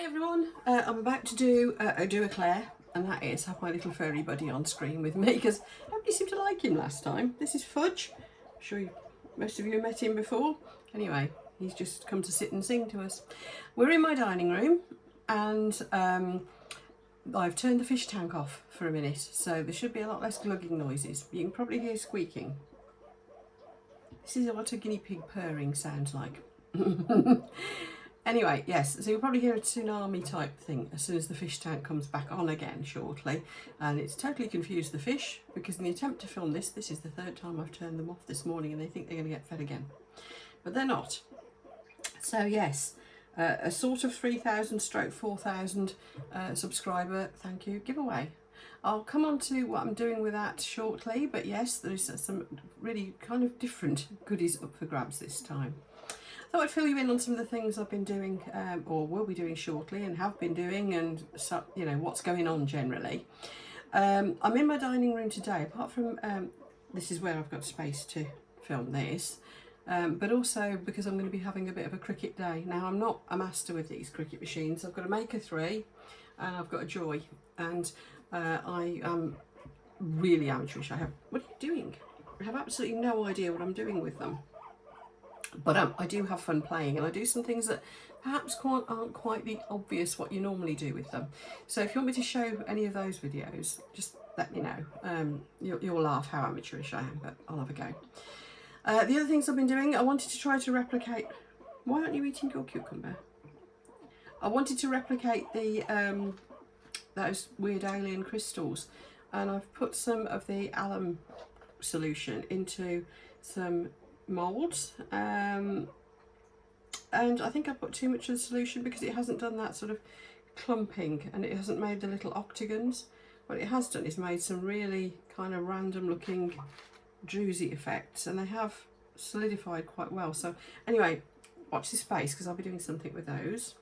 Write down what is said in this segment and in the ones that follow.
Hi everyone, I'm about to do a Claire, and that is have my little furry buddy on screen with me because nobody seemed to like him last time. This is Fudge. I'm sure most of you have met him before. Anyway, he's just come to sit and sing to us. We're in my dining room and I've turned the fish tank off for a minute, so there should be a lot less glugging noises. You can probably hear squeaking. This is what a guinea pig purring sounds like. Anyway, yes, so you'll probably hear a tsunami type thing as soon as the fish tank comes back on again shortly. And it's totally confused the fish because in the attempt to film this is the third time I've turned them off this morning and they think they're going to get fed again. But they're not. So yes, a sort of 3,000/4,000 subscriber, thank you, giveaway. I'll come on to what I'm doing with that shortly, but yes, there is some really kind of different goodies up for grabs this time. I thought I'd fill you in on some of the things I've been doing or will be doing shortly and have been doing, and so, you know, what's going on generally. I'm in my dining room today, apart from this is where I've got space to film this, but also because I'm going to be having a bit of a Cricut day. Now, I'm not a master with these Cricut machines. I've got a Maker 3 and I've got a Joy, and I am really amateurish. What are you doing? I have absolutely no idea what I'm doing with them. But I do have fun playing, and I do some things that perhaps aren't quite the obvious what you normally do with them. So if you want me to show any of those videos, just let me know. You'll laugh how amateurish I am, but I'll have a go. The other things I've been doing, I wanted to try to replicate... Why aren't you eating your cucumber? I wanted to replicate the those weird alien crystals, and I've put some of the alum solution into some moulds, and I think I put too much of the solution because it hasn't done that sort of clumping and it hasn't made the little octagons. What it has done is made some really kind of random looking druzy effects, and they have solidified quite well. So anyway, watch this space because I'll be doing something with those.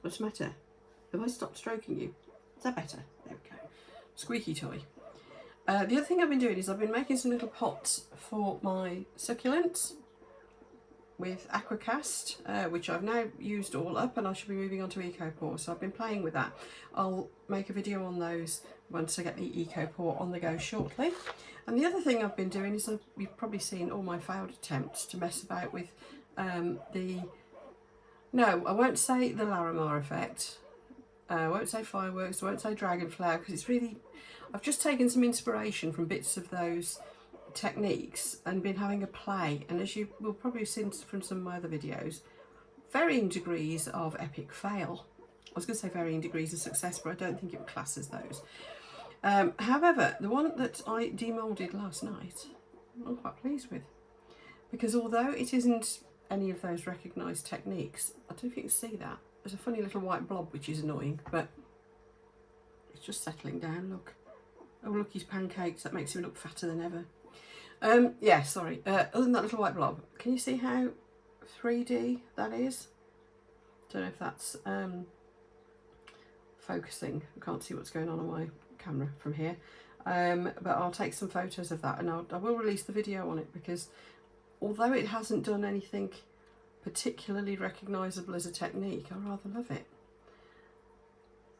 What's the matter? Have I stopped stroking you? Is that better? There we go. Squeaky toy. The other thing I've been doing is I've been making some little pots for my succulents with Aquacast, which I've now used all up, and I should be moving on to EcoPore, so I've been playing with that. I'll make a video on those once I get the EcoPore on the go shortly. And the other thing I've been doing is you've probably seen all my failed attempts to mess about with no, I won't say the Larimar effect, I won't say fireworks, I won't say dragon flower, because it's really... I've just taken some inspiration from bits of those techniques and been having a play, and as you will probably have seen from some of my other videos, varying degrees of epic fail. I was going to say varying degrees of success, but I don't think it would class as those. However, the one that I demoulded last night, I'm quite pleased with, because although it isn't any of those recognised techniques, I don't know if you can see that. There's a funny little white blob which is annoying, but it's just settling down, look. Oh, look, he's pancakes. That makes him look fatter than ever. Yeah, sorry. Other than that little white blob, can you see how 3D that is? Don't know if that's focusing. I can't see what's going on my camera from here. But I'll take some photos of that, and I will release the video on it, because although it hasn't done anything particularly recognisable as a technique, I rather love it.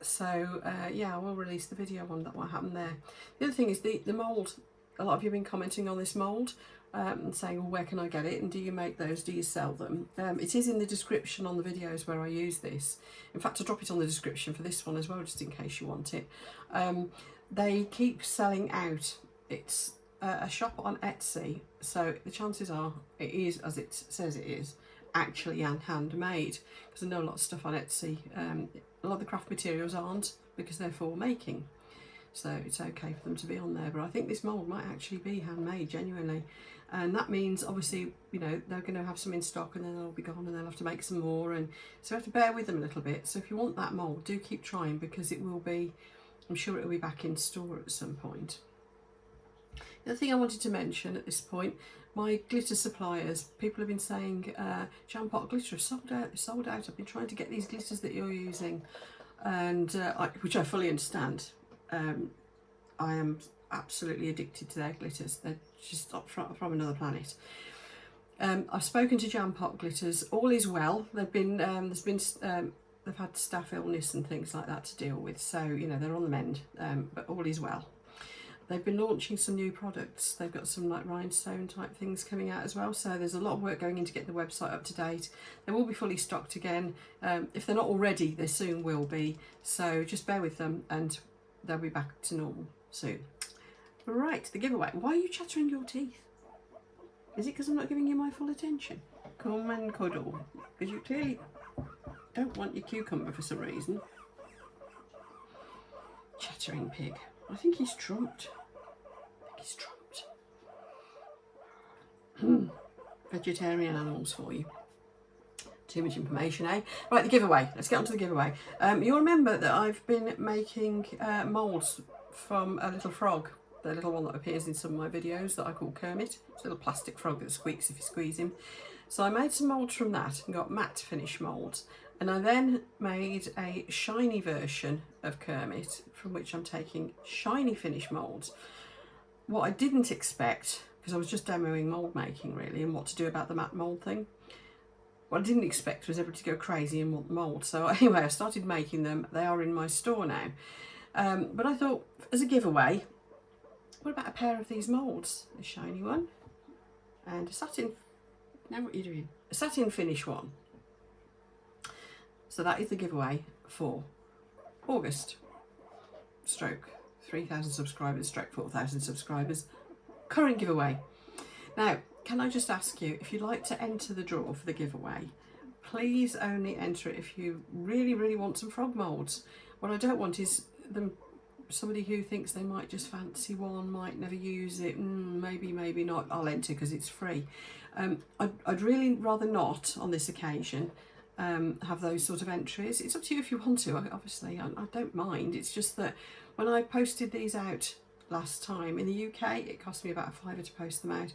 So yeah, I will release the video on that, what happened there. The other thing is the mould. A lot of you have been commenting on this mould and saying, well, where can I get it, and do you make those, do you sell them? It is in the description on the videos where I use this. In fact, I'll drop it on the description for this one as well, just in case you want it. They keep selling out. It's a shop on Etsy, so the chances are it is, as it says it is, actually handmade, because I know a lot of stuff on Etsy, a lot of the craft materials aren't, because they're for making, so it's okay for them to be on there. But I think this mould might actually be handmade genuinely, and that means obviously, you know, they're going to have some in stock and then they'll be gone and they'll have to make some more, and so you have to bear with them a little bit. So if you want that mould, do keep trying, because it will be, I'm sure it will be back in store at some point. The other thing I wanted to mention at this point, my glitter suppliers, people have been saying, Jam Pot glitter is sold out, sold out. I've been trying to get these glitters that you're using, and which I fully understand. I am absolutely addicted to their glitters. They're just from another planet. I've spoken to Jam Pot Glitters. All is well. They've been they've had staff illness and things like that to deal with, so you know they're on the mend. But all is well. They've been launching some new products. They've got some like rhinestone type things coming out as well. So there's a lot of work going in to get the website up to date. They will be fully stocked again. If they're not already, they soon will be. So just bear with them and they'll be back to normal soon. Right, the giveaway. Why are you chattering your teeth? Is it because I'm not giving you my full attention? Come and cuddle. Because you clearly don't want your cucumber for some reason. Chattering pig. I think he's trumped. Vegetarian animals for you. Too much information, eh? Right, the giveaway. Let's get on to the giveaway. You'll remember that I've been making moulds from a little frog. The little one that appears in some of my videos that I call Kermit. It's a little plastic frog that squeaks if you squeeze him. So I made some moulds from that and got matte finish moulds. And I then made a shiny version of Kermit, from which I'm taking shiny finish moulds. What I didn't expect, because I was just demoing mould making really and what to do about the matte mould thing, what I didn't expect was everybody to go crazy and want the mould. So anyway, I started making them. They are in my store now. But I thought, as a giveaway, what about a pair of these moulds? A shiny one and a satin, now what are you doing? A satin finish one. So that is the giveaway for August, stroke 3,000 subscribers, stroke 4,000 subscribers, current giveaway. Now, can I just ask you, if you'd like to enter the draw for the giveaway, please only enter it if you really, really want some frog moulds. What I don't want is somebody who thinks they might just fancy one, might never use it, maybe, maybe not. I'll enter because it's free. I'd really rather not on this occasion have those sort of entries. It's up to you if you want to, obviously. I don't mind. It's just that when I posted these out last time in the UK, it cost me about £5 to post them out.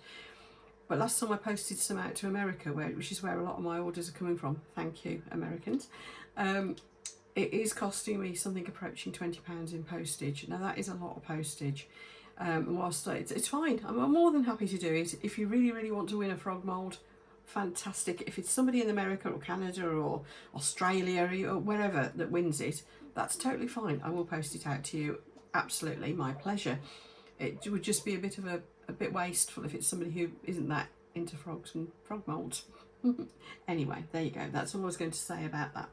But last time I posted some out to America, which is where a lot of my orders are coming from. Thank you, Americans. It is costing me something approaching £20 in postage. Now that is a lot of postage. Whilst it's fine, I'm more than happy to do it. If you really, really want to win a frog mould, fantastic. If it's somebody in America or Canada or Australia or wherever that wins it, that's totally fine. I will post it out to you. Absolutely, my pleasure. It would just be a bit wasteful if it's somebody who isn't that into frogs and frog moulds. Anyway, there you go. That's all I was going to say about that.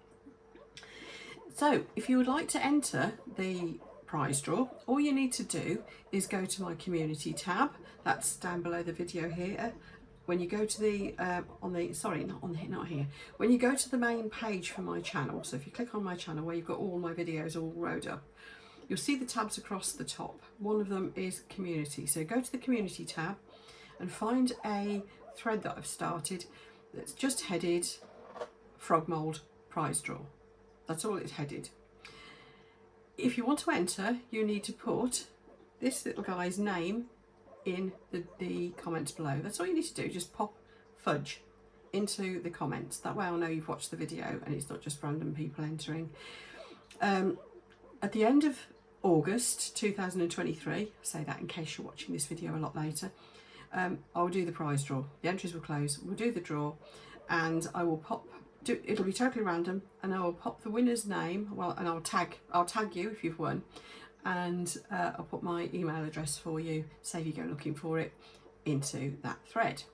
So if you would like to enter the prize draw, all you need to do is go to my community tab. That's down below the video here. When you go to the when you go to the main page for my channel, so if you click on my channel where you've got all my videos all rowed up, you'll see the tabs across the top. One of them is community. So go to the community tab and find a thread that I've started that's just headed frog mould prize draw. That's all it's headed. If you want to enter, you need to put this little guy's name in the comments below. That's all you need to do. Just pop Fudge into the comments. That way I'll know you've watched the video and it's not just random people entering. At the end of August 2023, I say that in case you're watching this video a lot later, I'll do the prize draw. The entries will close, we'll do the draw, and I will it'll be totally random, and I will pop the winner's name, and I'll tag you if you've won, and I'll put my email address for you, save you go looking for it, into that thread.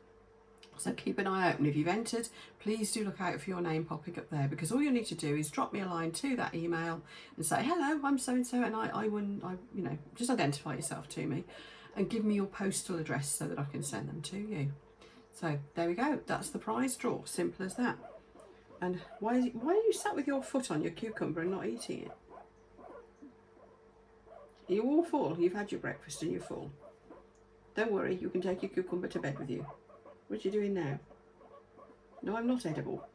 So keep an eye open. If you've entered, please do look out for your name popping up there, because all you need to do is drop me a line to that email and say, hello, I'm so-and-so and I won, just identify yourself to me and give me your postal address so that I can send them to you. So there we go. That's the prize draw. Simple as that. And why are you sat with your foot on your cucumber and not eating it? Are you all full? You've had your breakfast and you're full. Don't worry, you can take your cucumber to bed with you. What are you doing now? No, I'm not edible.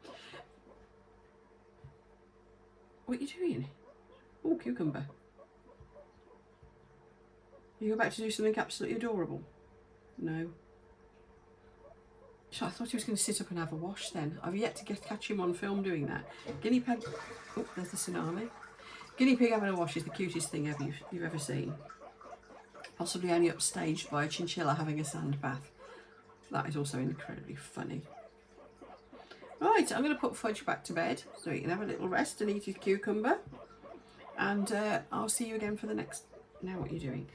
What are you doing? Oh, cucumber. You about to do something absolutely adorable? No. I thought he was going to sit up and have a wash then. I've yet to catch him on film doing that. Guinea pig. Oh, there's the tsunami. Guinea pig having a wash is the cutest thing you've ever seen. Possibly only upstaged by a chinchilla having a sand bath. That is also incredibly funny. Right, I'm going to put Fudge back to bed so he can have a little rest and eat his cucumber. And I'll see you again for the next... Now what are you doing?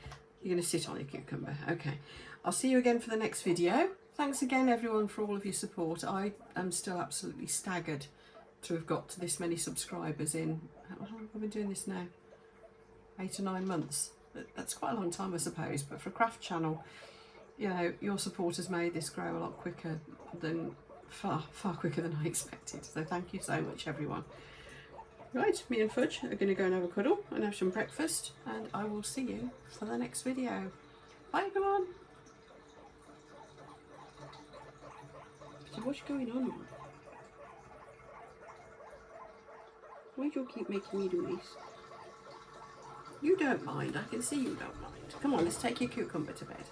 You're going to sit on your cucumber. Okay. I'll see you again for the next video. Thanks again, everyone, for all of your support. I am still absolutely staggered to have got to this many subscribers in... How long have I been doing this now? 8 or 9 months. That's quite a long time, I suppose. But for a craft channel, you know, your support has made this grow a lot quicker than... Far quicker than I expected. So thank you so much, everyone. Right, me and Fudge are going to go and have a cuddle and have some breakfast, and I will see you for the next video. Bye, everyone. So what's going on? Why do you keep making me do this? You don't mind. I can see you don't mind. Come on, let's take your cucumber to bed.